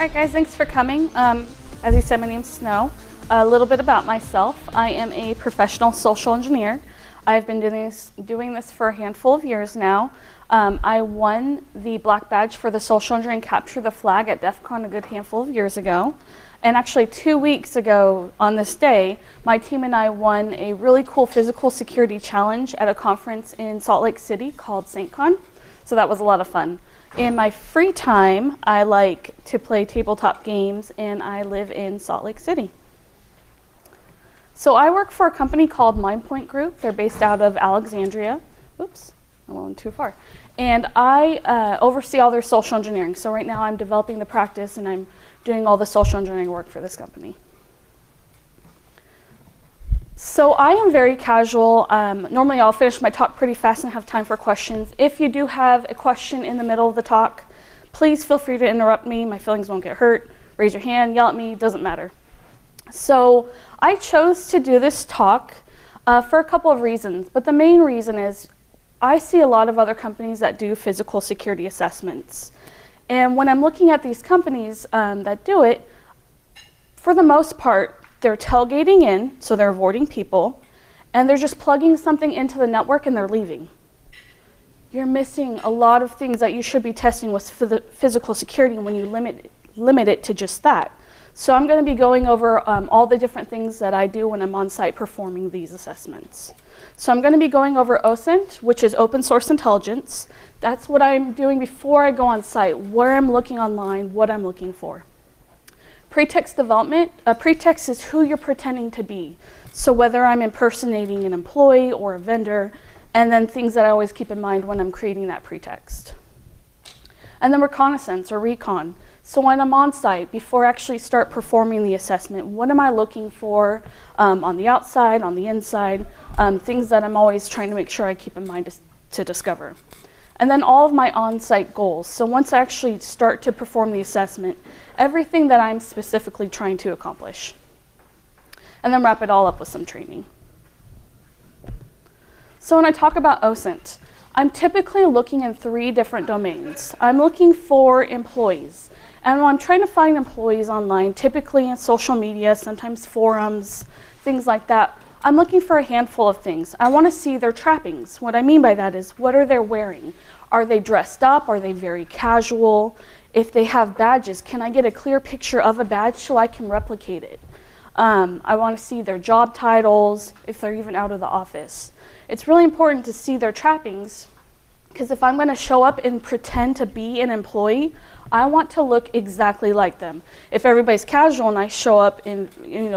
Alright guys, thanks for coming. As you said, my name's Snow. A little bit about myself. I am a professional social engineer. I've been doing this for a handful of years now. I won the black badge for the social engineering Capture the Flag at DEF CON a good handful of years ago. And actually 2 weeks ago on this day, my team and I won a really cool physical security challenge at a conference in Salt Lake City called SaintCon. So that was a lot of fun. In my free time, I like to play tabletop games, and I live in Salt Lake City. So I work for a company called MindPoint Group. They're based out of Alexandria. Oops, I went too far. And I oversee all their social engineering. So right now I'm developing the practice, and I'm doing all the social engineering work for this company. So I am very casual. Normally I'll finish my talk pretty fast and have time for questions. If you do have a question in the middle of the talk, please feel free to interrupt me. My feelings won't get hurt. Raise your hand, yell at me, doesn't matter. So I chose to do this talk for a couple of reasons, but the main reason is I see a lot of other companies that do physical security assessments. And when I'm looking at these companies that do it, for the most part, they're tailgating in, so they're avoiding people, and they're just plugging something into the network and they're leaving. You're missing a lot of things that you should be testing with physical security when you limit it to just that. So I'm going to be going over all the different things that I do when I'm on site performing these assessments. So I'm going to be going over OSINT, which is open source intelligence. That's what I'm doing before I go on site, where I'm looking online, what I'm looking for. Pretext development. A pretext is who you're pretending to be. So whether I'm impersonating an employee or a vendor, and then things that I always keep in mind when I'm creating that pretext. And then reconnaissance or recon. So when I'm on site, before I actually start performing the assessment, what am I looking for on the outside, on the inside, things that I'm always trying to make sure I keep in mind to discover. And then all of my on-site goals. So once I actually start to perform the assessment, everything that I'm specifically trying to accomplish. And then wrap it all up with some training. So when I talk about OSINT, I'm typically looking in 3 different domains. I'm looking for employees. And when I'm trying to find employees online, typically in social media, sometimes forums, things like that, I'm looking for a handful of things. I want to see their trappings. What I mean by that is, what are they wearing? Are they dressed up? Are they very casual? If they have badges, can I get a clear picture of a badge so I can replicate it? I want to see their job titles, if they're even out of the office. It's really important to see their trappings, because if I'm going to show up and pretend to be an employee, I want to look exactly like them. If everybody's casual and I show up in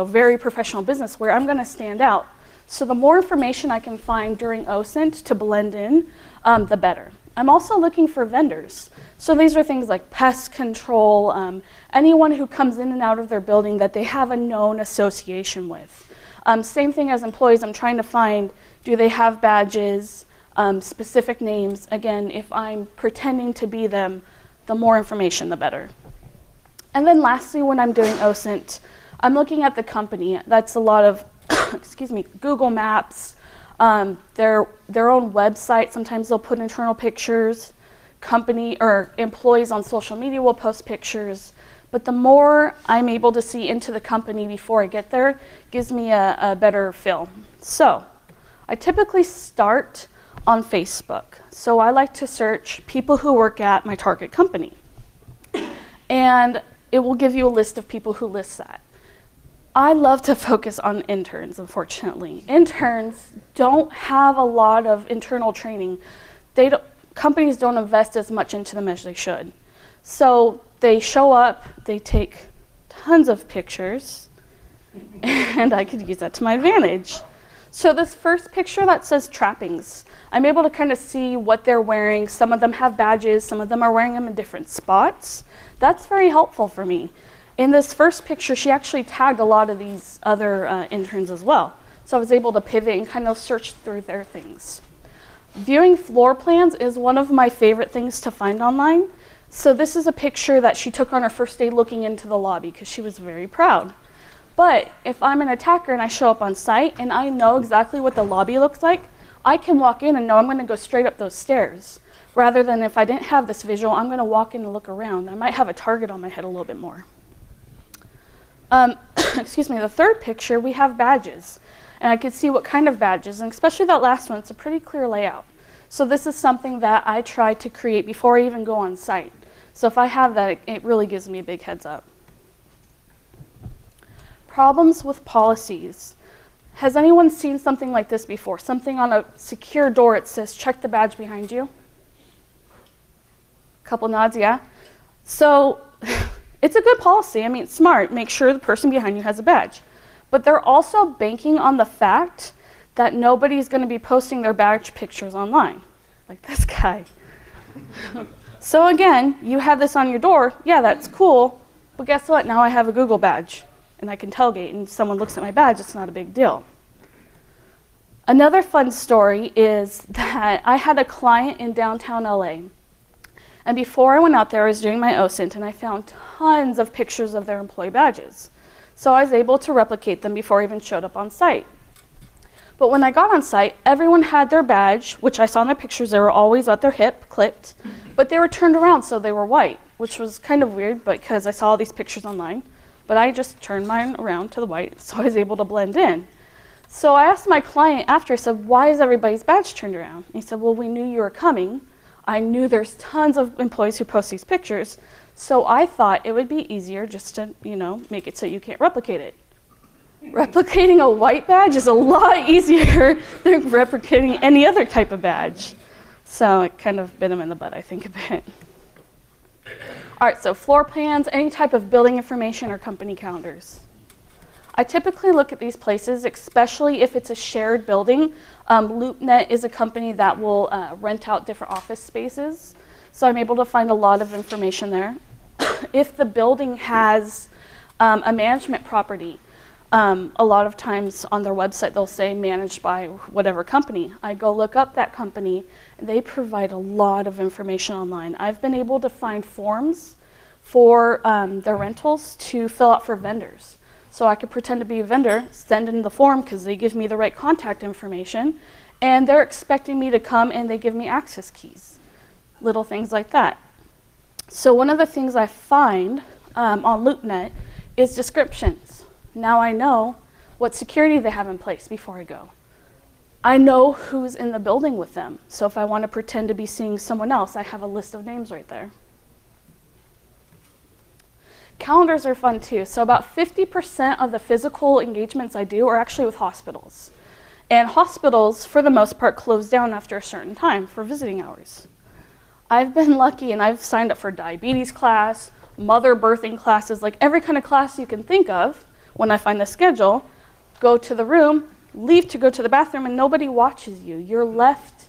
very professional business wear, I'm going to stand out. So the more information I can find during OSINT to blend in, the better. I'm also looking for vendors. So these are things like pest control, anyone who comes in and out of their building that they have a known association with. Same thing as employees, I'm trying to find, do they have badges, specific names. Again, if I'm pretending to be them, the more information, the better. And then lastly, when I'm doing OSINT, I'm looking at the company. That's a lot of, excuse me, Google Maps, their own website. Sometimes they'll put internal pictures. Company or employees on social media will post pictures. But the more I'm able to see into the company before I get there, gives me a better feel. So I typically start on Facebook. So I like to search people who work at my target company. And it will give you a list of people who list that. I love to focus on interns, unfortunately. Interns don't have a lot of internal training. Companies don't invest as much into them as they should. So they show up, they take tons of pictures, and I could use that to my advantage. So this first picture that says trappings, I'm able to kind of see what they're wearing. Some of them have badges, some of them are wearing them in different spots. That's very helpful for me. In this first picture, she actually tagged a lot of these other interns as well. So I was able to pivot and kind of search through their things. Viewing floor plans is one of my favorite things to find online. So this is a picture that she took on her first day looking into the lobby because she was very proud. But if I'm an attacker and I show up on site and I know exactly what the lobby looks like, I can walk in and know I'm going to go straight up those stairs. rather than if I didn't have this visual, I'm going to walk in and look around. I might have a target on my head a little bit more. Excuse me, the third picture, we have badges. And I could see what kind of badges, and especially that last one, it's a pretty clear layout. So this is something that I try to create before I even go on site. So if I have that, it really gives me a big heads up. Problems with policies. Has anyone seen something like this before? Something on a secure door, it says, check the badge behind you. Couple nods, yeah. So it's a good policy. I mean, it's smart. Make sure the person behind you has a badge. But they're also banking on the fact that nobody's going to be posting their badge pictures online, like this guy. So again, you have this on your door. Yeah, that's cool. But guess what? Now I have a Google badge, and I can tailgate, and if someone looks at my badge, it's not a big deal. Another fun story is that I had a client in downtown LA. And before I went out there, I was doing my OSINT, and I found tons of pictures of their employee badges. So I was able to replicate them before I even showed up on site. But when I got on site, everyone had their badge, which I saw in the pictures, they were always at their hip, clipped, but they were turned around so they were white, which was kind of weird because I saw all these pictures online. But I just turned mine around to the white, so I was able to blend in. So I asked my client after, I said, why is everybody's badge turned around? And he said, well, we knew you were coming. I knew there's tons of employees who post these pictures, so I thought it would be easier just to, make it so you can't replicate it. Replicating a white badge is a lot easier than replicating any other type of badge. So it kind of bit him in the butt, I think, a bit. All right, so floor plans, any type of building information or company calendars. I typically look at these places, especially if it's a shared building. LoopNet is a company that will rent out different office spaces. So I'm able to find a lot of information there. If the building has a management property, a lot of times on their website they'll say managed by whatever company. I go look up that company, and they provide a lot of information online. I've been able to find forms for their rentals to fill out for vendors. So I could pretend to be a vendor, send in the form because they give me the right contact information, and they're expecting me to come and they give me access keys. Little things like that. So one of the things I find on LoopNet is descriptions. Now I know what security they have in place before I go. I know who's in the building with them. So if I want to pretend to be seeing someone else, I have a list of names right there. Calendars are fun too. So about 50% of the physical engagements I do are actually with hospitals. And hospitals, for the most part, close down after a certain time for visiting hours. I've been lucky and I've signed up for diabetes class, mother birthing classes, like every kind of class you can think of. When I find the schedule, go to the room, leave to go to the bathroom, and nobody watches you. You're left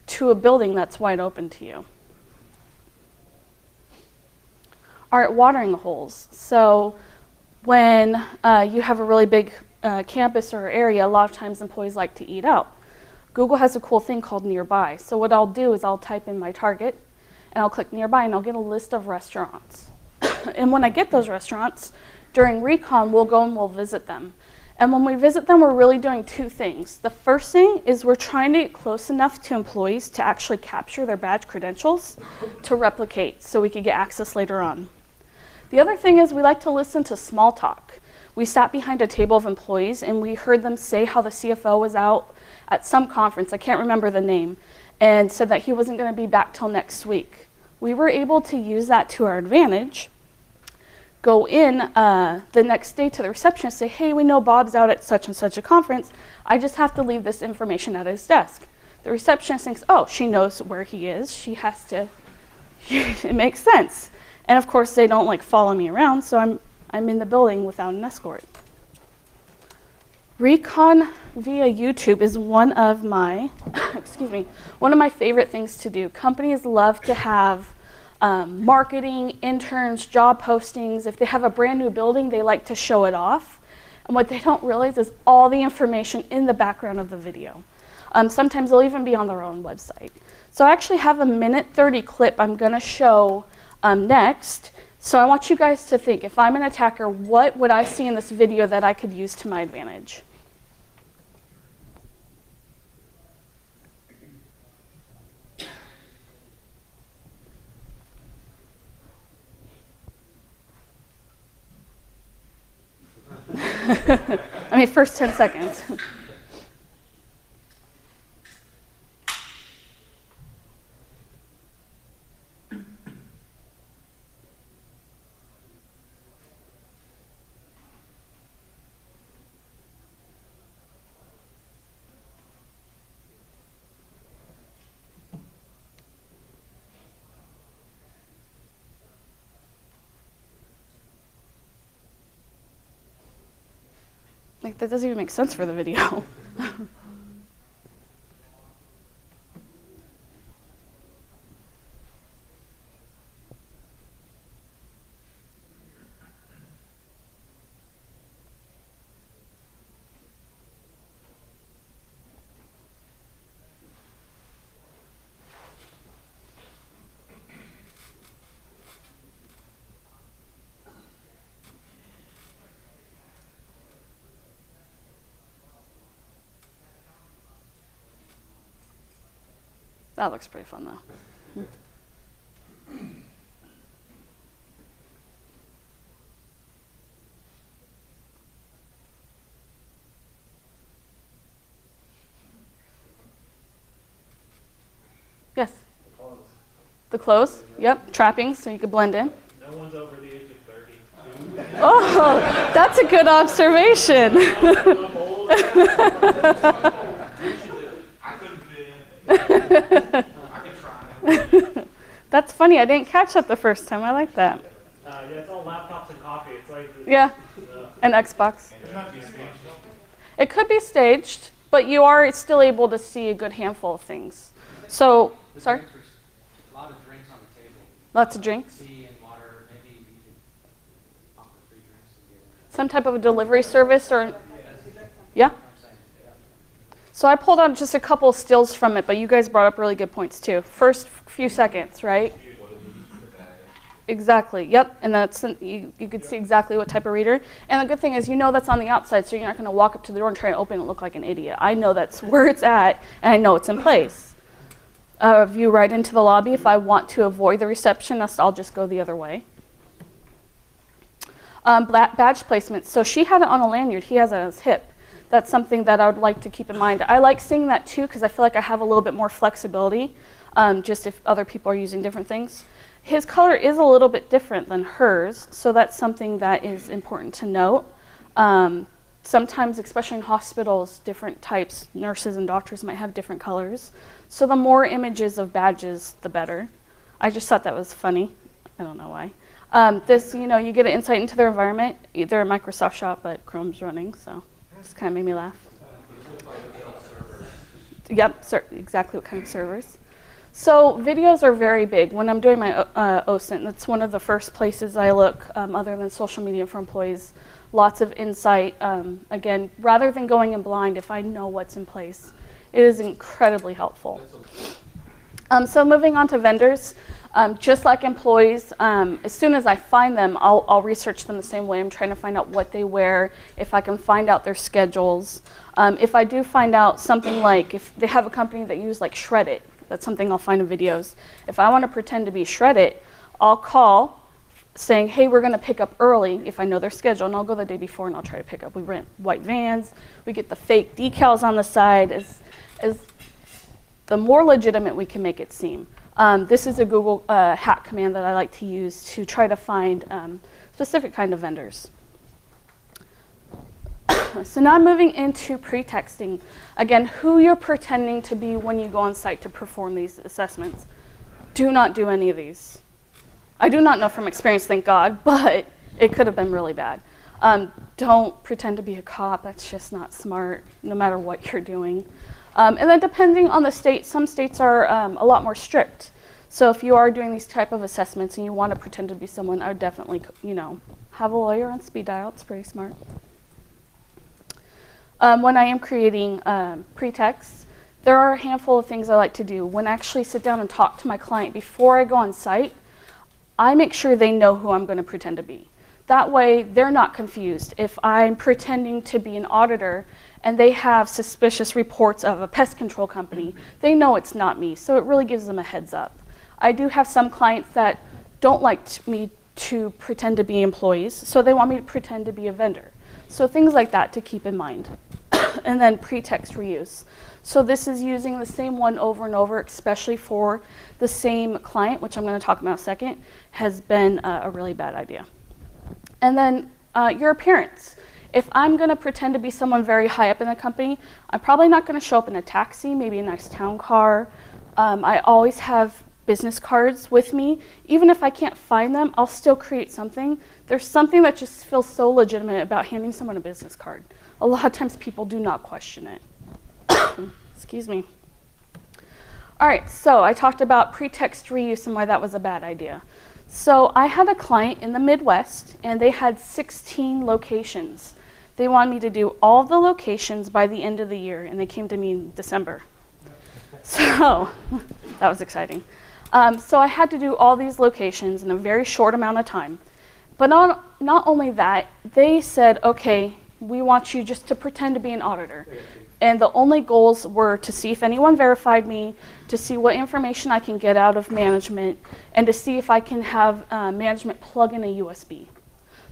to a building that's wide open to you. All right, watering holes. So when you have a really big campus or area, a lot of times employees like to eat out. Google has a cool thing called nearby. So what I'll do is I'll type in my target, and I'll click nearby, and I'll get a list of restaurants. And when I get those restaurants, during recon, we'll go and we'll visit them. And when we visit them, we're really doing two things. The first thing is we're trying to get close enough to employees to actually capture their badge credentials to replicate so we could get access later on. The other thing is we like to listen to small talk. We sat behind a table of employees and we heard them say how the CFO was out at some conference, I can't remember the name, and said that he wasn't going to be back till next week. We were able to use that to our advantage. Go in the next day to the receptionist, say, hey, we know Bob's out at such and such a conference. I just have to leave this information at his desk. The receptionist thinks, oh, she knows where he is. She has to, it makes sense. And of course, they don't like follow me around, so I'm in the building without an escort. Recon via YouTube is one of my, one of my favorite things to do. Companies love to have marketing, interns, job postings. If they have a brand new building, they like to show it off. And what they don't realize is all the information in the background of the video. Sometimes they'll even be on their own website. So I actually have a 1:30 clip I'm going to show next. So I want you guys to think, if I'm an attacker, what would I see in this video that I could use to my advantage? I mean, first 10 seconds. Like, that doesn't even make sense for the video. That looks pretty fun, though. Yes? The clothes? Yep, trappings, so you could blend in. No one's over the age of 30. Oh, that's a good observation. I'm old. I couldn't fit in. I could try. That's funny. I didn't catch that the first time. I like that. Yeah, it's all laptops and coffee. It's like Yeah, an Xbox. It's not too staged. It could be staged, but you are still able to see a good handful of things. So, sorry? A lot of drinks on the table. Lots of drinks? Tea and water. Maybe we could offer free drinks and get Some type of a delivery service or, yeah? So I pulled out just a couple of stills from it, but you guys brought up really good points too. First few seconds, right? Exactly, yep, and that's, you could see exactly what type of reader. And the good thing is you know that's on the outside, so you're not gonna walk up to the door and try to open it and look like an idiot. I know that's where it's at, and I know it's in place. View right into the lobby. If I want to avoid the receptionist, I'll just go the other way. Badge placement, so she had it on a lanyard, he has it on his hip. That's something that I would like to keep in mind. I like seeing that too, because I feel like I have a little bit more flexibility, just if other people are using different things. His color is a little bit different than hers, so that's something that is important to note. Sometimes, especially in hospitals, different types, nurses and doctors might have different colors. So the more images of badges, the better. I just thought that was funny. I don't know why. This, you know, you get an insight into their environment. They're a Microsoft shop, but Chrome's running, so just kind of made me laugh. Yep, exactly what kind of servers. So videos are very big. When I'm doing my OSINT, that's one of the first places I look, other than social media for employees. Lots of insight. Again, rather than going in blind, if I know what's in place, it is incredibly helpful. So moving on to vendors, just like employees, as soon as I find them, I'll research them the same way. I'm trying to find out what they wear, if I can find out their schedules. If I do find out something like, if they have a company that uses like Shreddit, that's something I'll find in videos. If I want to pretend to be Shreddit, I'll call saying, hey, we're going to pick up early if I know their schedule, and I'll go the day before and I'll try to pick up. We rent white vans. We get the fake decals on the side. As the more legitimate we can make it seem. This is a Google hack command that I like to use to try to find specific kind of vendors. So now I'm moving into pretexting. Again, who you're pretending to be when you go on site to perform these assessments. Do not do any of these. I do not know from experience, thank God, but it could have been really bad. Don't pretend to be a cop. That's just not smart, no matter what you're doing. And then depending on the state, some states are a lot more strict. So if you are doing these type of assessments and you want to pretend to be someone, I would definitely, you know, have a lawyer on speed dial. It's pretty smart. When I am creating pretexts, there are a handful of things I like to do. When I actually sit down and talk to my client before I go on site, I make sure they know who I'm going to pretend to be. That way, they're not confused. If I'm pretending to be an auditor and they have suspicious reports of a pest control company, they know it's not me, so it really gives them a heads up. I do have some clients that don't like me to pretend to be employees, so they want me to pretend to be a vendor. So things like that to keep in mind. And then pretext reuse. So this is using the same one over and over, especially for the same client, which I'm going to talk about in a second, has been a really bad idea. And then your appearance. If I'm going to pretend to be someone very high up in the company, I'm probably not going to show up in a taxi, maybe a nice town car. I always have business cards with me. Even if I can't find them, I'll still create something. There's something that just feels so legitimate about handing someone a business card. A lot of times people do not question it. Excuse me. All right, so I talked about pretext reuse and why that was a bad idea. So I had a client in the Midwest, and they had 16 locations. They wanted me to do all the locations by the end of the year, and they came to me in December. So that was exciting. So I had to do all these locations in a very short amount of time. But not only that, they said, okay, we want you just to pretend to be an auditor. And the only goals were to see if anyone verified me, to see what information I can get out of management, and to see if I can have management plug in a USB.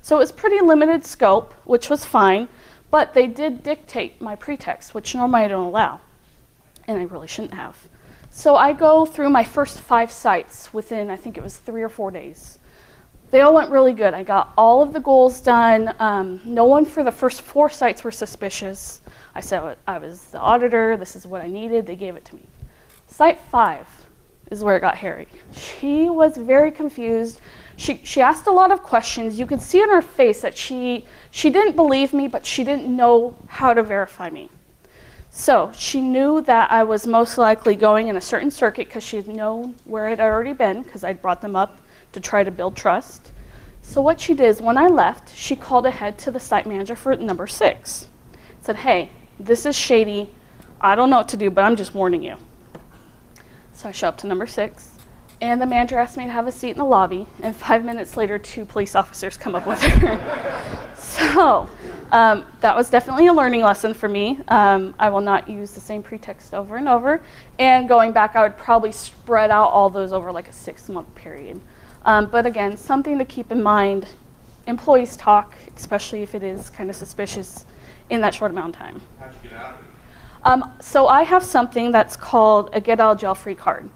So it was pretty limited scope, which was fine, but they did dictate my pretext, which normally I don't allow, and I really shouldn't have. So I go through my first 5 sites within, I think it was 3 or 4 days. They all went really good. I got all of the goals done. No one for the first 4 sites were suspicious. I said I was the auditor, this is what I needed, they gave it to me. Site 5 is where it got hairy. She was very confused. She asked a lot of questions. You could see in her face that she didn't believe me, but she didn't know how to verify me. So she knew that I was most likely going in a certain circuit because she had known where I'd already been because I'd brought them up to try to build trust. So what she did is when I left, she called ahead to the site manager for number 6. Said, hey, this is shady. I don't know what to do, but I'm just warning you. So I show up to number 6, and the manager asked me to have a seat in the lobby, and 5 minutes later, 2 police officers come up with her. So that was definitely a learning lesson for me. I will not use the same pretext over and over. And going back, I would probably spread out all those over like a 6-month period. But again, something to keep in mind, employees talk, especially if it is kind of suspicious in that short amount of time. How'd you get out of it? So I have something that's called a get out of jail free card.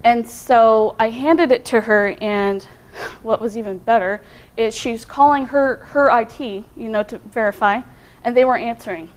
And so I handed it to her, and what was even better is she's calling her IT, you know, to verify, and they weren't answering.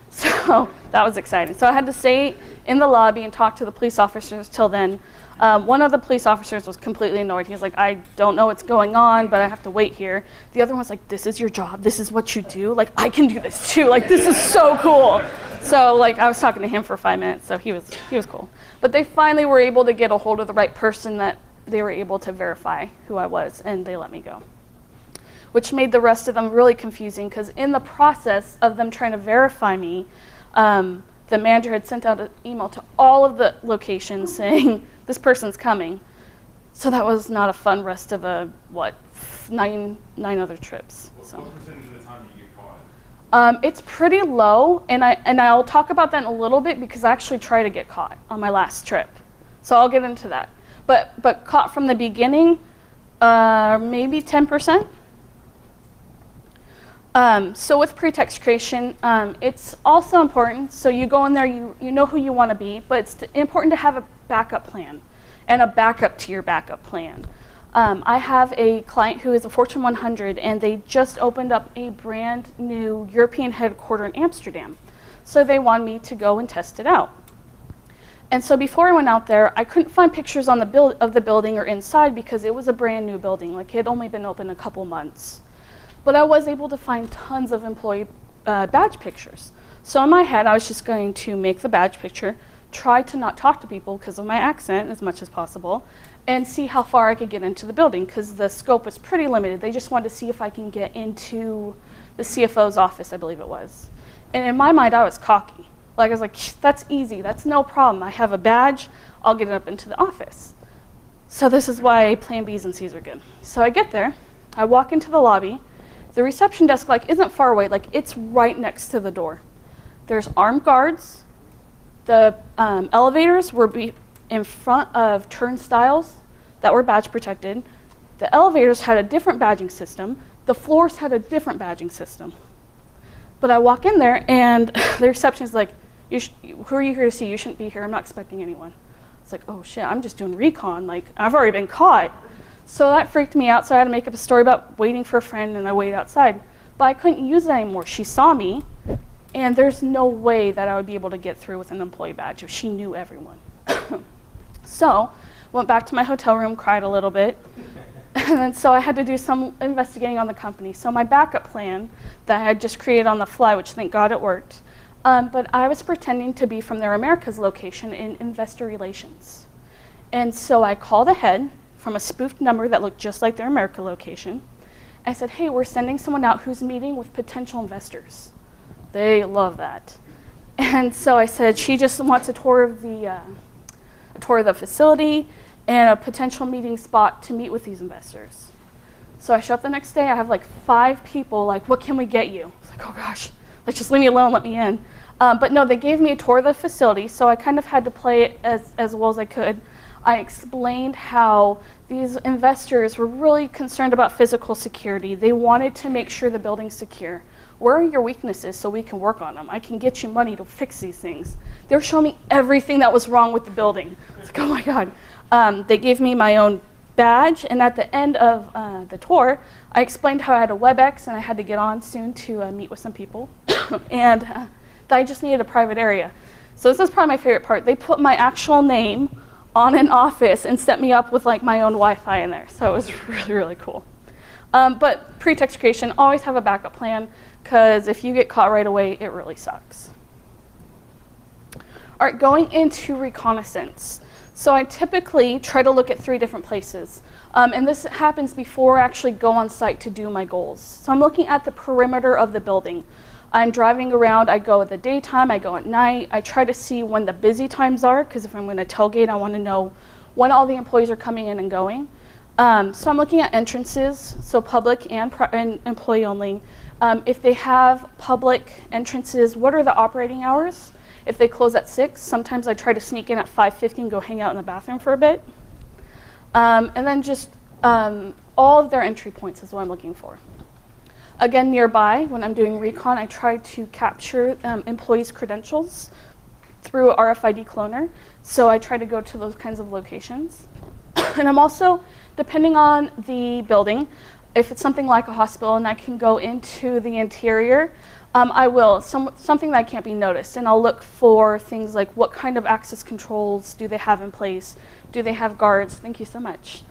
So that was exciting. So I had to stay in the lobby and talk to the police officers till then. One of the police officers was completely annoyed. He was like, I don't know what's going on, but I have to wait here. The other one was like, this is your job. This is what you do. Like, I can do this too. Like, this is so cool. So like, I was talking to him for 5 minutes, so he was cool. But they finally were able to get a hold of the right person that they were able to verify who I was, and they let me go. Which made the rest of them really confusing, because in the process of them trying to verify me, the manager had sent out an email to all of the locations saying, this person's coming. So that was not a fun rest of a, what, nine other trips. So. What percentage of the time do you get caught? It's pretty low, and I'll talk about that in a little bit because I actually tried to get caught on my last trip. So I'll get into that. But caught from the beginning, maybe 10%. So with pretext creation, it's also important. So you go in there, you know who you want to be, but it's important to have a backup plan and a backup to your backup plan. I have a client who is a Fortune 100, and they just opened up a brand new European headquarter in Amsterdam. So they wanted me to go and test it out. And so before I went out there, I couldn't find pictures on of the building or inside because it was a brand new building. Like, it had only been open a couple months. But I was able to find tons of employee badge pictures. So in my head, I was just going to make the badge picture, try to not talk to people because of my accent as much as possible, and see how far I could get into the building because the scope was pretty limited. They just wanted to see if I can get into the CFO's office, I believe it was. And in my mind, I was cocky. Like, I was like, that's easy, that's no problem. I have a badge, I'll get it up into the office. So this is why plan Bs and Cs are good. So I get there, I walk into the lobby. The reception desk isn't far away, it's right next to the door. There's armed guards. The elevators were in front of turnstiles that were badge protected. The elevators had a different badging system. The floors had a different badging system. But I walk in there, and the receptionist is like, who are you here to see? You shouldn't be here. I'm not expecting anyone. It's like, oh shit, I'm just doing recon. Like, I've already been caught. So that freaked me out, so I had to make up a story about waiting for a friend, and I waited outside. But I couldn't use it anymore. She saw me, and there's no way that I would be able to get through with an employee badge if she knew everyone. So, went back to my hotel room, cried a little bit, and then so I had to do some investigating on the company. So my backup plan that I had just created on the fly, which thank God it worked, but I was pretending to be from their Americas location in investor relations. And so I called ahead from a spoofed number that looked just like their America location. I said, hey, we're sending someone out who's meeting with potential investors. They love that. And so I said, she just wants a tour of the facility and a potential meeting spot to meet with these investors. So I show up the next day, I have like 5 people, like, what can we get you? It's like, oh gosh, like just leave me alone, let me in. But no, they gave me a tour of the facility, so I kind of had to play it as well as I could. I explained how these investors were really concerned about physical security. They wanted to make sure the building's secure. Where are your weaknesses so we can work on them? I can get you money to fix these things. They were showing me everything that was wrong with the building. It's like, oh my God. They gave me my own badge, and at the end of the tour, I explained how I had a WebEx and I had to get on soon to meet with some people, and that I just needed a private area. So this is probably my favorite part. They put my actual name on an office and set me up with like my own Wi-Fi in there. So it was really, really cool. But pretext creation, always have a backup plan, because if you get caught right away, it really sucks. All right, going into reconnaissance. So I typically try to look at 3 different places. And this happens before I actually go on site to do my goals. So I'm looking at the perimeter of the building. I'm driving around, I go at the daytime, I go at night. I try to see when the busy times are, because if I'm going to tailgate, I want to know when all the employees are coming in and going. So I'm looking at entrances, so public and employee only. If they have public entrances, what are the operating hours? If they close at 6, sometimes I try to sneak in at 5:50 and go hang out in the bathroom for a bit. And then just all of their entry points is what I'm looking for. Again, nearby, when I'm doing recon, I try to capture employees' credentials through RFID cloner. So I try to go to those kinds of locations. And I'm also, depending on the building, if it's something like a hospital and I can go into the interior, I will, something that can't be noticed. And I'll look for things like what kind of access controls do they have in place? Do they have guards? Thank you so much.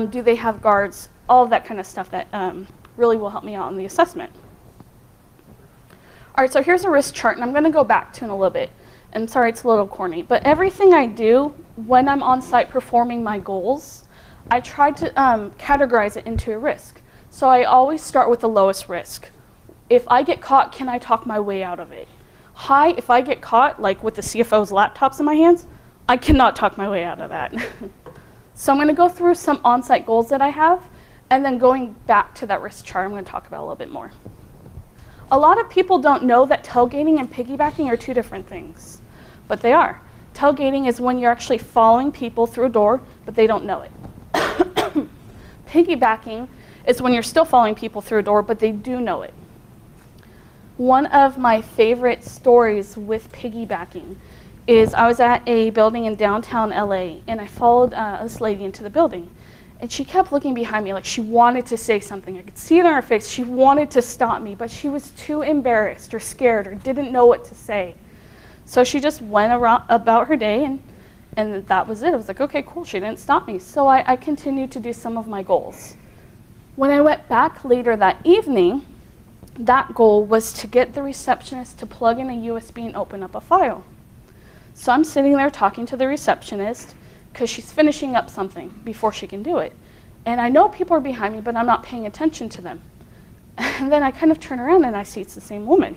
Do they have guards? All of that kind of stuff that really will help me out in the assessment. All right, so here's a risk chart, and I'm going to go back to it in a little bit. And sorry, it's a little corny, but everything I do when I'm on site performing my goals, I try to categorize it into a risk. So I always start with the lowest risk. If I get caught, can I talk my way out of it? High, if I get caught, like with the CFO's laptops in my hands, I cannot talk my way out of that. So I'm going to go through some on-site goals that I have, and then going back to that risk chart, I'm going to talk about a little bit more. A lot of people don't know that tailgating and piggybacking are 2 different things, but they are. Tailgating is when you're actually following people through a door, but they don't know it. Piggybacking is when you're still following people through a door, but they do know it. One of my favorite stories with piggybacking is I was at a building in downtown LA, and I followed this lady into the building. And she kept looking behind me like she wanted to say something. I could see it on her face. She wanted to stop me, but she was too embarrassed or scared or didn't know what to say. So she just went around about her day, and that was it. I was like, okay, cool, she didn't stop me. So I continued to do some of my goals. When I went back later that evening, that goal was to get the receptionist to plug in a USB and open up a file. So I'm sitting there talking to the receptionist because she's finishing up something before she can do it. And I know people are behind me, but I'm not paying attention to them. And then I kind of turn around and I see it's the same woman.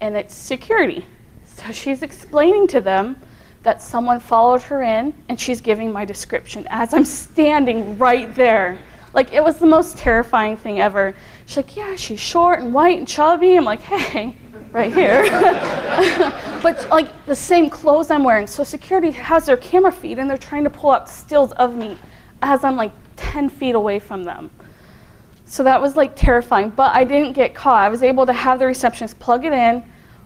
And it's security. So she's explaining to them that someone followed her in, and she's giving my description as I'm standing right there. Like, it was the most terrifying thing ever. She's like, yeah, she's short and white and chubby. I'm like, hey, right here. But like the same clothes I'm wearing. So security has their camera feed, and they're trying to pull up stills of me as I'm like 10 feet away from them. So that was like terrifying, but I didn't get caught. I was able to have the receptionist plug it in,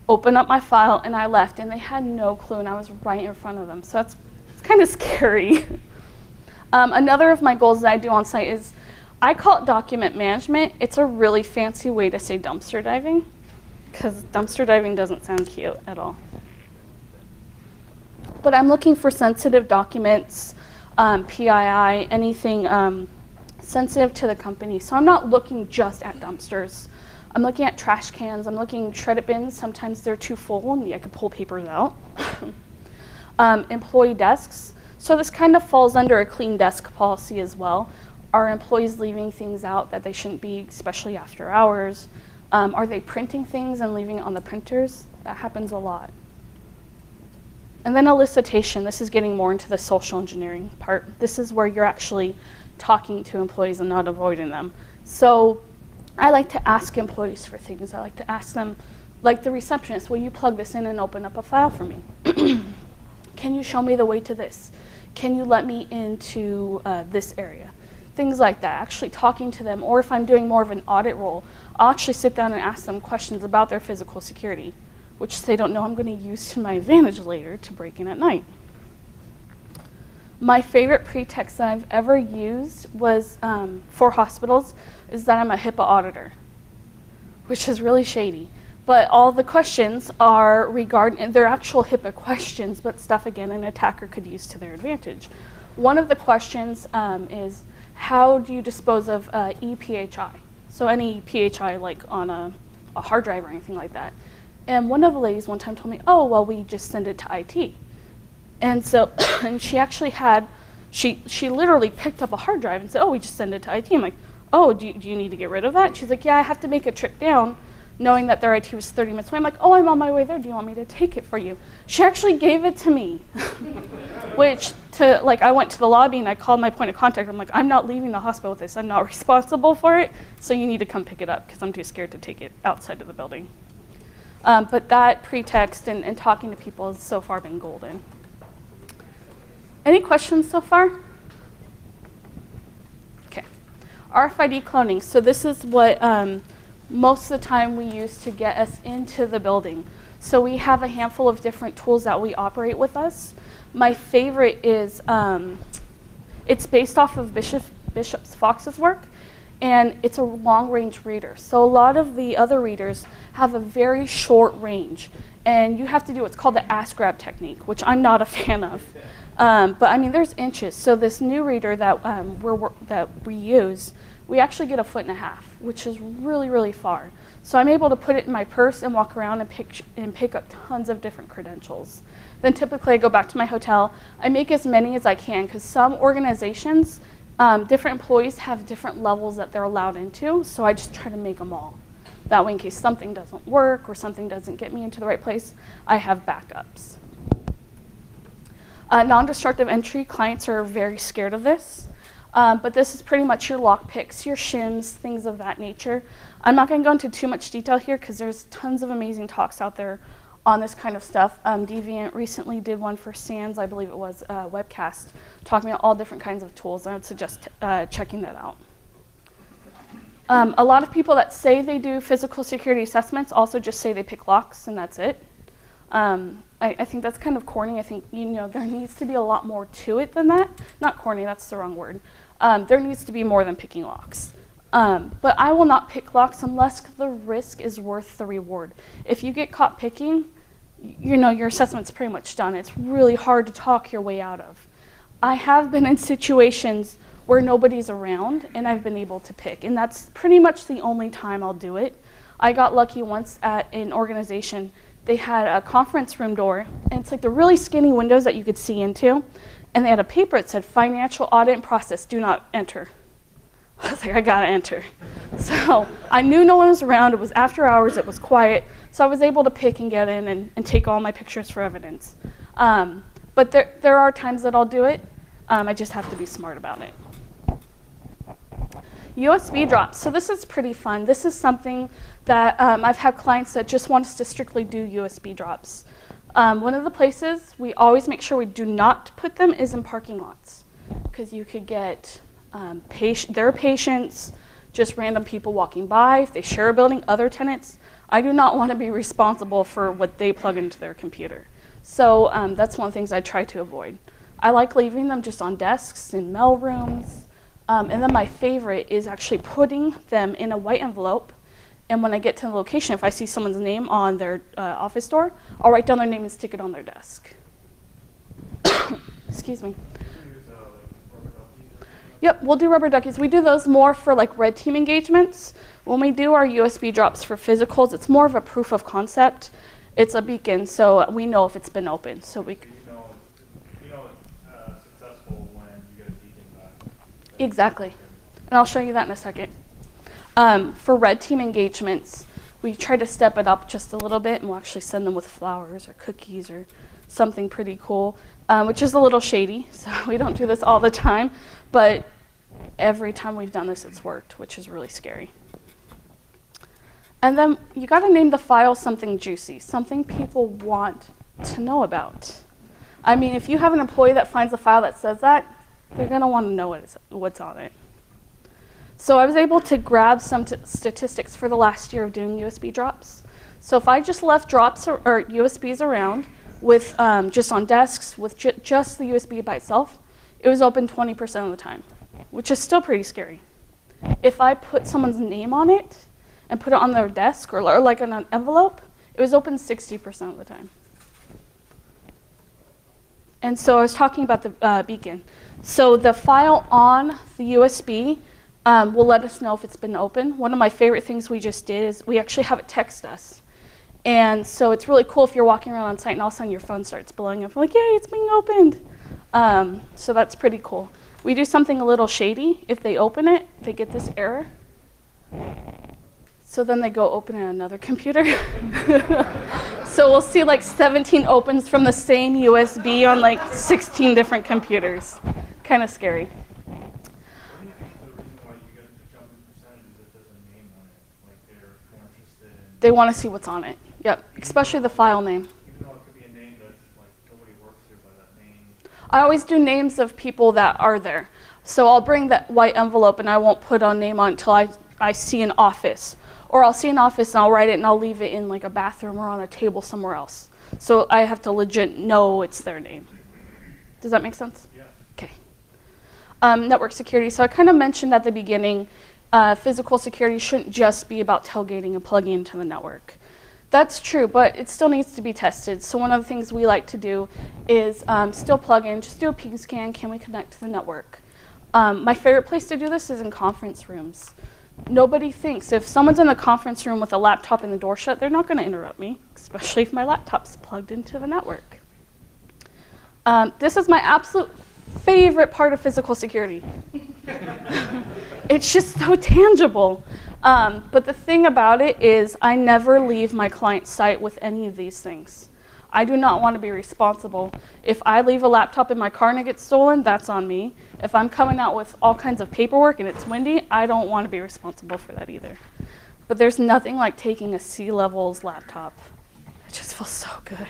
open up my file, and I left, and they had no clue, and I was right in front of them. So it's kind of scary. Another of my goals that I do on site is, I call it document management. It's a really fancy way to say dumpster diving, because dumpster diving doesn't sound cute at all. But I'm looking for sensitive documents, PII, anything sensitive to the company. So I'm not looking just at dumpsters. I'm looking at trash cans. I'm looking at shredded bins. Sometimes they're too full and I can pull papers out. Employee desks. So this kind of falls under a clean desk policy as well. Are employees leaving things out that they shouldn't be, especially after hours? Are they printing things and leaving it on the printers? That happens a lot. And then elicitation. This is getting more into the social engineering part. This is where you're actually talking to employees and not avoiding them. So I like to ask employees for things. I like to ask them, like the receptionist, will you plug this in and open up a file for me? Can you show me the way to this? Can you let me into this area? Things like that, actually talking to them. Or if I'm doing more of an audit role, I'll actually sit down and ask them questions about their physical security, which they don't know I'm going to use to my advantage later to break in at night. My favorite pretext that I've ever used was for hospitals is that I'm a HIPAA auditor, which is really shady. But all the questions are regarding, they're actual HIPAA questions, but stuff, again, an attacker could use to their advantage. One of the questions is, how do you dispose of ePHI? So any PHI, like on a hard drive or anything like that. And one of the ladies one time told me, oh, well, we just send it to IT. And so, and she actually had, she literally picked up a hard drive and said, oh, we just send it to IT. I'm like, oh, do you need to get rid of that? She's like, yeah, I have to make a trip down, knowing that their IT was 30 minutes away. I'm like, oh, I'm on my way there. Do you want me to take it for you? She actually gave it to me, which, I went to the lobby and I called my point of contact. I'm like, I'm not leaving the hospital with this. I'm not responsible for it, so you need to come pick it up because I'm too scared to take it outside of the building. But that pretext and talking to people has so far been golden. Any questions so far? Okay. RFID cloning. So this is what most of the time we use to get us into the building. So we have a handful of different tools that we operate with us. My favorite is, it's based off of Bishop Fox's work, and it's a long-range reader. So a lot of the other readers have a very short range, and you have to do what's called the ass grab technique, which I'm not a fan of. But I mean, there's inches. So this new reader that that we use, we actually get 1.5 feet, which is really, really far. So I'm able to put it in my purse and walk around and pick up tons of different credentials. Then typically I go back to my hotel. I make as many as I can because some organizations, different employees have different levels that they're allowed into. So I just try to make them all. That way, in case something doesn't work or something doesn't get me into the right place, I have backups. Non-destructive entry, clients are very scared of this. But this is pretty much your lock picks, your shims, things of that nature. I'm not going to go into too much detail here because there's tons of amazing talks out there on this kind of stuff. Deviant recently did one for SANS, I believe it was, webcast, talking about all different kinds of tools. I would suggest checking that out. A lot of people that say they do physical security assessments also just say they pick locks and that's it. I think that's kind of corny. I think, there needs to be a lot more to it than that. Not corny, that's the wrong word. There needs to be more than picking locks. But I will not pick locks unless the risk is worth the reward. If you get caught picking, your assessment's pretty much done. It's really hard to talk your way out of. I have been in situations where nobody's around and I've been able to pick, and that's pretty much the only time I'll do it. I got lucky once at an organization. They had a conference room door, and it's like the really skinny windows that you could see into, and they had a paper that said, financial audit and process, do not enter. I was like, I gotta enter. So I knew no one was around, it was after hours, it was quiet, so I was able to pick and get in and take all my pictures for evidence. But there are times that I'll do it, I just have to be smart about it. USB drops, so this is pretty fun. This is something that I've had clients that just want us to strictly do USB drops. One of the places we always make sure we do not put them is in parking lots, because you could get their patients, just random people walking by. If they share a building, other tenants, I do not want to be responsible for what they plug into their computer. So that's one of the things I try to avoid. I like leaving them just on desks, in mail rooms. And then my favorite is actually putting them in a white envelope. And when I get to the location, if I see someone's name on their office door, I'll write down their name and stick it on their desk. Excuse me. Yep, we'll do rubber duckies. We do those more for like red team engagements. When we do our USB drops for physicals, it's more of a proof of concept. It's a beacon, so we know if it's been opened. So we successful when you get a beacon back. Exactly. And I'll show you that in a second. For red team engagements, we try to step it up just a little bit, and we'll actually send them with flowers or cookies or something pretty cool, which is a little shady, so we don't do this all the time, but every time we've done this, it's worked, which is really scary. And then you got to name the file something juicy, something people want to know about. I mean, if you have an employee that finds a file that says that, they're going to want to know what's on it. So I was able to grab some statistics for the last year of doing USB drops. So if I just left drops or USBs around with just on desks with just the USB by itself, it was open 20% of the time, which is still pretty scary. If I put someone's name on it and put it on their desk or like in an envelope, it was open 60% of the time. And so I was talking about the beacon. So the file on the USB will let us know if it's been open. One of my favorite things we just did is we actually have it text us. And so it's really cool if you're walking around on site and all of a sudden your phone starts blowing up. Like, yay, it's being opened. So that's pretty cool. We do something a little shady. If they open it, they get this error. So then they go open in another computer. So we'll see like 17 opens from the same USB on like 16 different computers. Kind of scary. They want to see what's on it. Yep, especially the file name. Even though it could be a name that like nobody works here by that name. I always do names of people that are there. So I'll bring that white envelope and I won't put a name on it until I see an office. Or I'll see an office and I'll write it and I'll leave it in like a bathroom or on a table somewhere else. So I have to legit know it's their name. Does that make sense? Yeah. Okay. Network security. So I kind of mentioned at the beginning, physical security shouldn't just be about tailgating and plugging into the network. That's true, but it still needs to be tested. So one of the things we like to do is still plug in, just do a ping scan, can we connect to the network? My favorite place to do this is in conference rooms. Nobody thinks, if someone's in a conference room with a laptop and the door shut, they're not going to interrupt me, especially if my laptop's plugged into the network. This is my absolute favorite part of physical security. It's just so tangible. But the thing about it is I never leave my client site with any of these things. I do not want to be responsible. If I leave a laptop in my car and it gets stolen, that's on me. If I'm coming out with all kinds of paperwork and it's windy, I don't want to be responsible for that either. But there's nothing like taking a C-level's laptop. It just feels so good.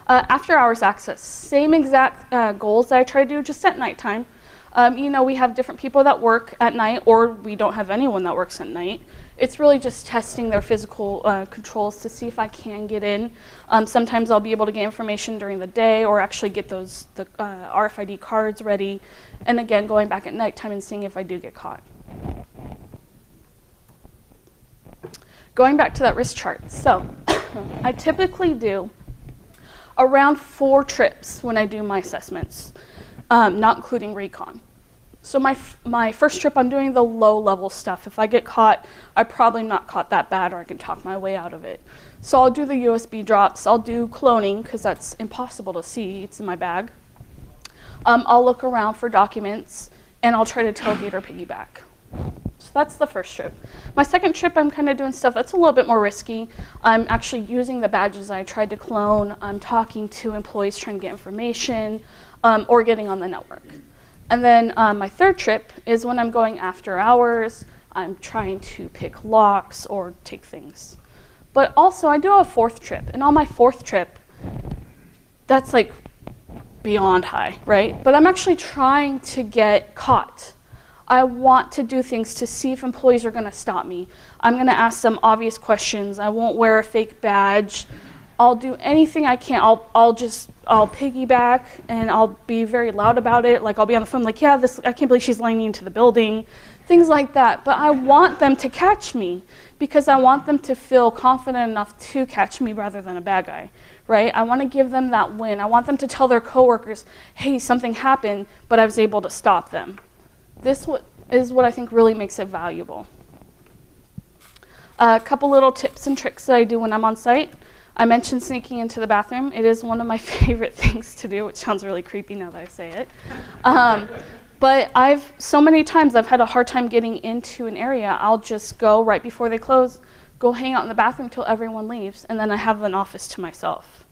After hours access, same exact goals that I try to do, just at nighttime. You know, we have different people that work at night, or we don't have anyone that works at night. It's really just testing their physical controls to see if I can get in. Sometimes I'll be able to get information during the day or actually get the RFID cards ready. And again, going back at nighttime and seeing if I do get caught. Going back to that risk chart. So I typically do around 4 trips when I do my assessments, not including recon. So my first trip, I'm doing the low-level stuff. If I get caught, I'm probably not caught that bad, or I can talk my way out of it. So I'll do the USB drops. I'll do cloning, because that's impossible to see. It's in my bag. I'll look around for documents, and I'll try to tailgate or piggyback. So that's the first trip. My second trip, I'm kind of doing stuff that's a little bit more risky. I'm actually using the badges I tried to clone. I'm talking to employees trying to get information, or getting on the network. And then my third trip is when I'm going after hours. I'm trying to pick locks or take things. But also, I do a 4th trip. And on my 4th trip, that's like beyond high, right? But I'm actually trying to get caught. I want to do things to see if employees are going to stop me. I'm going to ask them obvious questions. I won't wear a fake badge. I'll do anything I can. I'll piggyback, and I'll be very loud about it. Like, I'll be on the phone like, yeah, I can't believe she's lining into the building, things like that. But I want them to catch me because I want them to feel confident enough to catch me rather than a bad guy, right? I want to give them that win. I want them to tell their coworkers, hey, something happened, but I was able to stop them. This is what I think really makes it valuable. A couple little tips and tricks that I do when I'm on site. I mentioned sneaking into the bathroom. It is one of my favorite things to do, which sounds really creepy now that I say it. But so many times I've had a hard time getting into an area. I'll just go right before they close, go hang out in the bathroom until everyone leaves, and then I have an office to myself.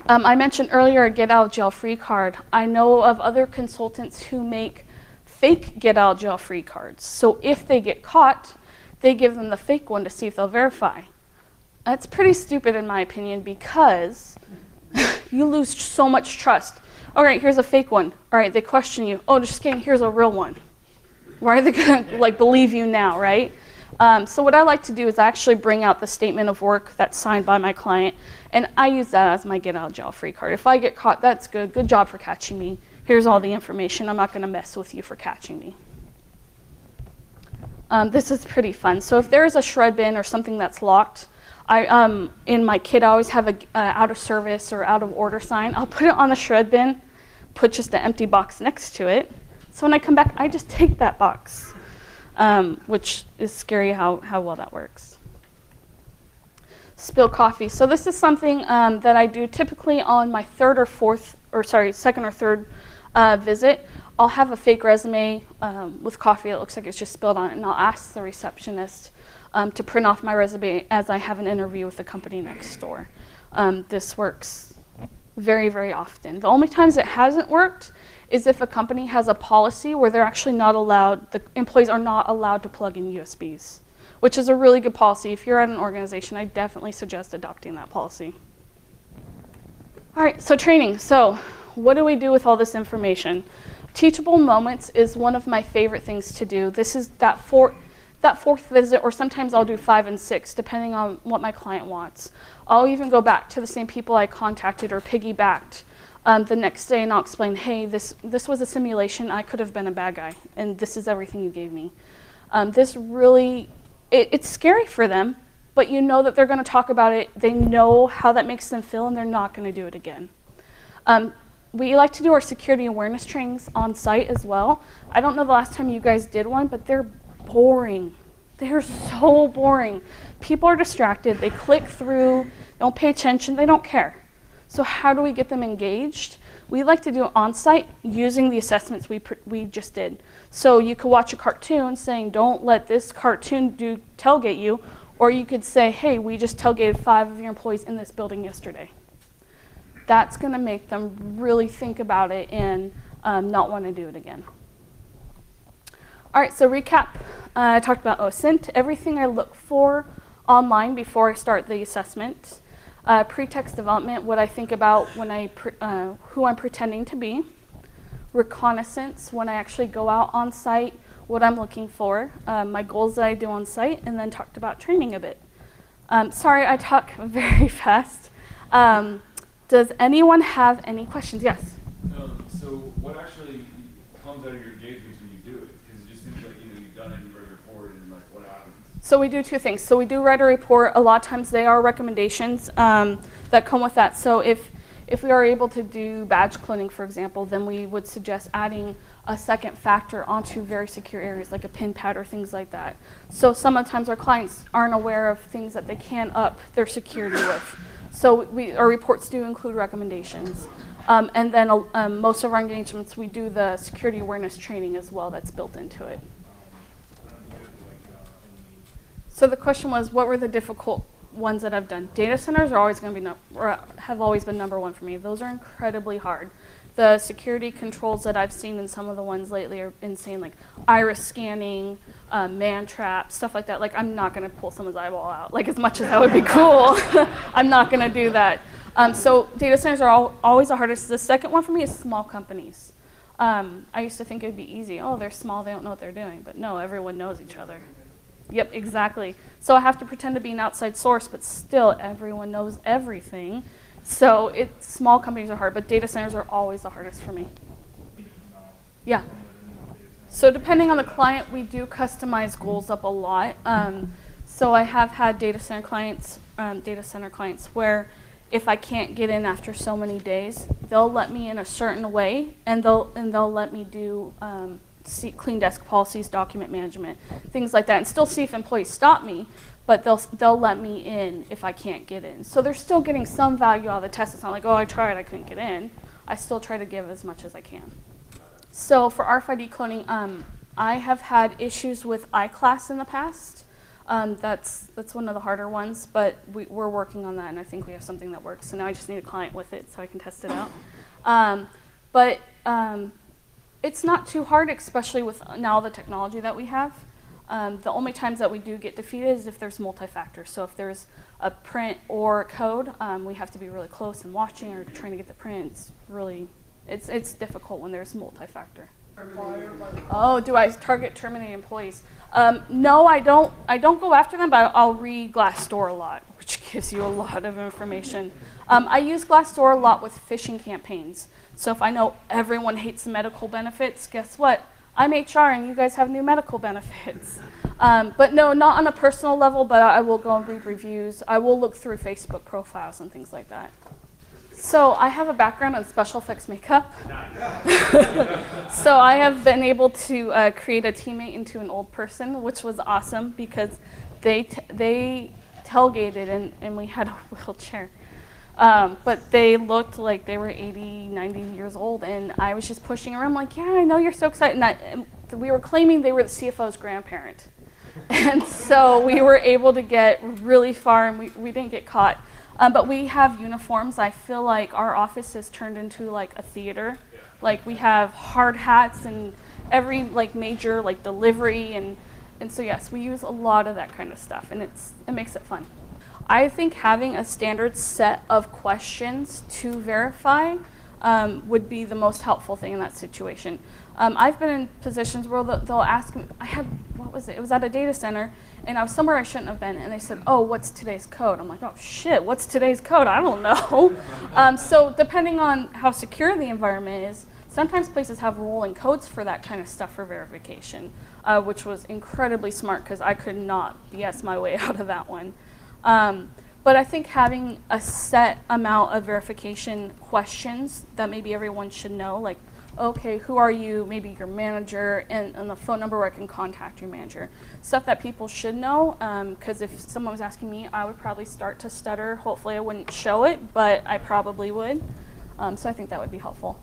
I mentioned earlier a get out of jail free card. I know of other consultants who make fake get out of jail free cards. So if they get caught, they give them the fake one to see if they'll verify. That's pretty stupid in my opinion because you lose so much trust. All right, here's a fake one. All right, they question you. Oh, just kidding, here's a real one. Why are they gonna believe you now, right? So what I like to do is actually bring out the statement of work that's signed by my client, and I use that as my get out of jail free card. If I get caught, that's good. Good job for catching me. Here's all the information. I'm not gonna mess with you for catching me. This is pretty fun. So if there's a shred bin or something that's locked, in my kit, I always have a out of service or out of order sign. I'll put it on the shred bin, put just an empty box next to it. So when I come back, I just take that box, which is scary how well that works. Spill coffee. So this is something that I do typically on my second or third visit. I'll have a fake resume with coffee that looks like it's just spilled on it, and I'll ask the receptionist to print off my resume as I have an interview with the company next door. This works very, very often. The only times it hasn't worked is if a company has a policy where they're actually not allowed, the employees are not allowed to plug in USBs, which is a really good policy. If you're at an organization, I definitely suggest adopting that policy. All right, so training. So what do we do with all this information? Teachable moments is one of my favorite things to do. This is that fourth visit, or sometimes I'll do 5 and 6, depending on what my client wants. I'll even go back to the same people I contacted or piggybacked the next day, and I'll explain, hey, this was a simulation. I could have been a bad guy, and this is everything you gave me. This really, it's scary for them, but you know that they're going to talk about it. They know how that makes them feel, and they're not going to do it again. We like to do our security awareness trainings on site as well. I don't know the last time you guys did one, but they're boring. They're so boring. People are distracted. They click through, they don't pay attention, they don't care. So how do we get them engaged? We like to do it on site using the assessments we just did. So you could watch a cartoon saying, don't let this cartoon tailgate you, or you could say, hey, we just tailgated 5 of your employees in this building yesterday. That's going to make them really think about it and not want to do it again. All right, so recap. I talked about OSINT, everything I look for online before I start the assessment. Pretext development, what I think about when who I'm pretending to be. Reconnaissance, when I actually go out on site, what I'm looking for, my goals that I do on site, and then talked about training a bit. Sorry, I talk very fast. Does anyone have any questions? Yes? So what actually comes out of your engagements when you do it? Because it just seems like you've done it, you write a report, and like what happens? So we do 2 things. So we do write a report. A lot of times they are recommendations that come with that. So if we are able to do badge cloning, for example, then we would suggest adding a second factor onto very secure areas like a pin pad or things like that. So sometimes our clients aren't aware of things that they can up their security with. So our reports do include recommendations. And then most of our engagements, we do the security awareness training as well that's built into it. So the question was, what were the difficult ones that I've done? Data centers are always going to be, have always been #1 for me. Those are incredibly hard. The security controls that I've seen in some of the ones lately are insane, like iris scanning, man trap, stuff like that. Like, I'm not going to pull someone's eyeball out. Like, as much as that would be cool, I'm not going to do that. So data centers are always the hardest. The second one for me is small companies. I used to think it would be easy. Oh, they're small, they don't know what they're doing. But no, everyone knows each other. Yep, exactly. So I have to pretend to be an outside source, but still everyone knows everything. So small companies are hard, but data centers are always the hardest for me. Yeah. So depending on the client, we do customize goals up a lot. So I have had data center clients where if I can't get in after so many days, they'll let me in a certain way, and they'll let me do clean desk policies, document management, things like that, and still see if employees stop me, but they'll let me in if I can't get in. So they're still getting some value out of the test. It's not like, oh, I tried, I couldn't get in. I still try to give as much as I can. So for RFID coding, I have had issues with iClass in the past. That's one of the harder ones, but we're working on that, and I think we have something that works. So now I just need a client with it so I can test it out. It's not too hard, especially with now the technology that we have. The only times that we do get defeated is if there's multi-factor. So if there's a print or a code, we have to be really close and watching or trying to get the print. It's difficult when there's multi-factor. Oh, do I target terminated employees? No, I don't go after them, but I'll read Glassdoor a lot, which gives you a lot of information. I use Glassdoor a lot with phishing campaigns. So if I know everyone hates medical benefits, guess what? I'm HR and you guys have new medical benefits. But no, not on a personal level, but I will go and read reviews. I will look through Facebook profiles and things like that. So I have a background in special effects makeup. So I have been able to create a teammate into an old person, which was awesome because they tailgated and we had a wheelchair. But they looked like they were 80, 90 years old, and I was just pushing around like, yeah, I know you're so excited. And we were claiming they were the CFO's grandparent. And so we were able to get really far, and we didn't get caught. But we have uniforms. I feel like our office has turned into like a theater. Like we have hard hats and every like major like delivery, and so yes, we use a lot of that kind of stuff, and it makes it fun. I think having a standard set of questions to verify would be the most helpful thing in that situation. I've been in positions where they'll ask me, what was it? It was at a data center, and I was somewhere I shouldn't have been, and they said, oh, what's today's code? I'm like, oh shit, what's today's code? I don't know. So depending on how secure the environment is, sometimes places have rolling codes for that kind of stuff for verification, which was incredibly smart because I could not BS my way out of that one. But I think having a set amount of verification questions that maybe everyone should know, like, okay, who are you, maybe your manager, and the phone number where I can contact your manager. Stuff that people should know, because if someone was asking me, I would probably start to stutter. Hopefully I wouldn't show it, but I probably would. So I think that would be helpful.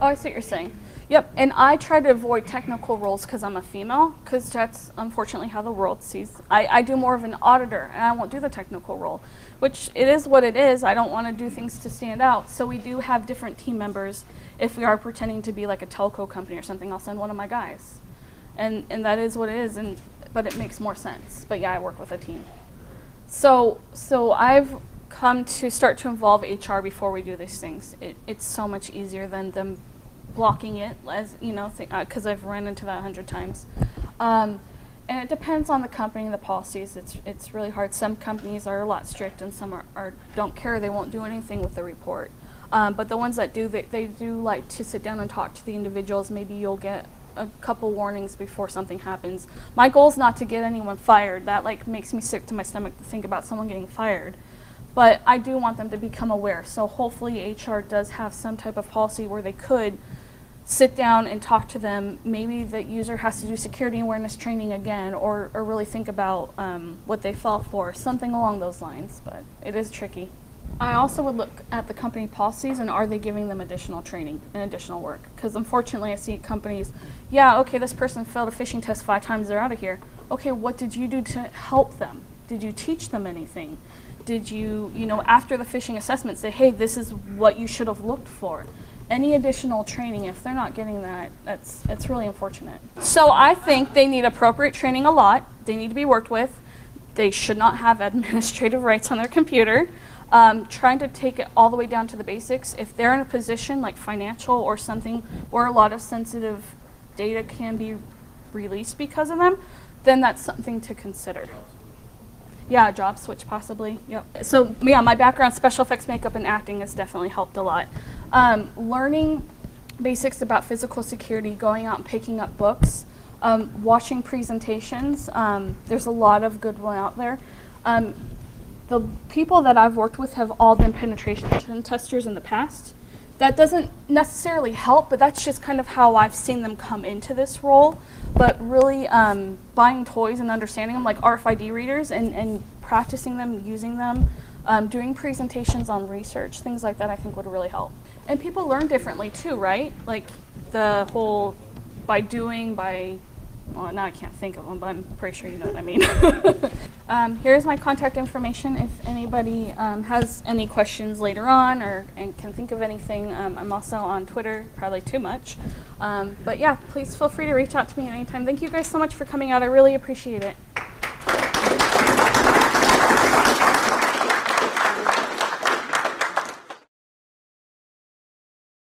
Oh, I see what you're saying. Yep, and I try to avoid technical roles because I'm a female, because that's unfortunately how the world sees. I do more of an auditor, and I won't do the technical role, which it is what it is. I don't want to do things to stand out. So we do have different team members. If we are pretending to be like a telco company or something, I'll send one of my guys. And that is what it is, but it makes more sense. But yeah, I work with a team. So I've come to start to involve HR before we do these things. It's so much easier than them blocking it, as you know, because I've run into that 100 times. And it depends on the company and the policies. It's really hard. Some companies are a lot strict, and some don't care. They won't do anything with the report. But the ones that do, they do like to sit down and talk to the individuals. Maybe you'll get a couple warnings before something happens. My goal is not to get anyone fired. That like makes me sick to my stomach to think about someone getting fired. But I do want them to become aware. So hopefully HR does have some type of policy where they could sit down and talk to them. Maybe the user has to do security awareness training again, or really think about what they fell for, something along those lines, but it is tricky. I also would look at the company policies and are they giving them additional training and additional work? Because unfortunately I see companies, yeah, okay, this person failed a phishing test 5 times, they're out of here. Okay, what did you do to help them? Did you teach them anything? Did you, after the phishing assessment say, hey, this is what you should have looked for? Any additional training, if they're not getting that, it's really unfortunate. So I think they need appropriate training a lot. They need to be worked with. They should not have administrative rights on their computer. trying to take it all the way down to the basics. If they're in a position like financial or something where a lot of sensitive data can be released because of them, then that's something to consider. Yeah, job switch possibly. Yep. So yeah, my background, special effects, makeup, and acting has definitely helped a lot. Learning basics about physical security, going out and picking up books, watching presentations. There's a lot of good one out there. The people that I've worked with have all been penetration testers in the past. That doesn't necessarily help, but that's just kind of how I've seen them come into this role. But really buying toys and understanding them, like RFID readers, and practicing them, using them, doing presentations on research, things like that I think would really help. And people learn differently too, right? Like the whole well, now I can't think of them, but I'm pretty sure you know what I mean. Here's my contact information if anybody has any questions later on and can think of anything. I'm also on Twitter, probably too much. But yeah, please feel free to reach out to me anytime. Thank you guys so much for coming out. I really appreciate it.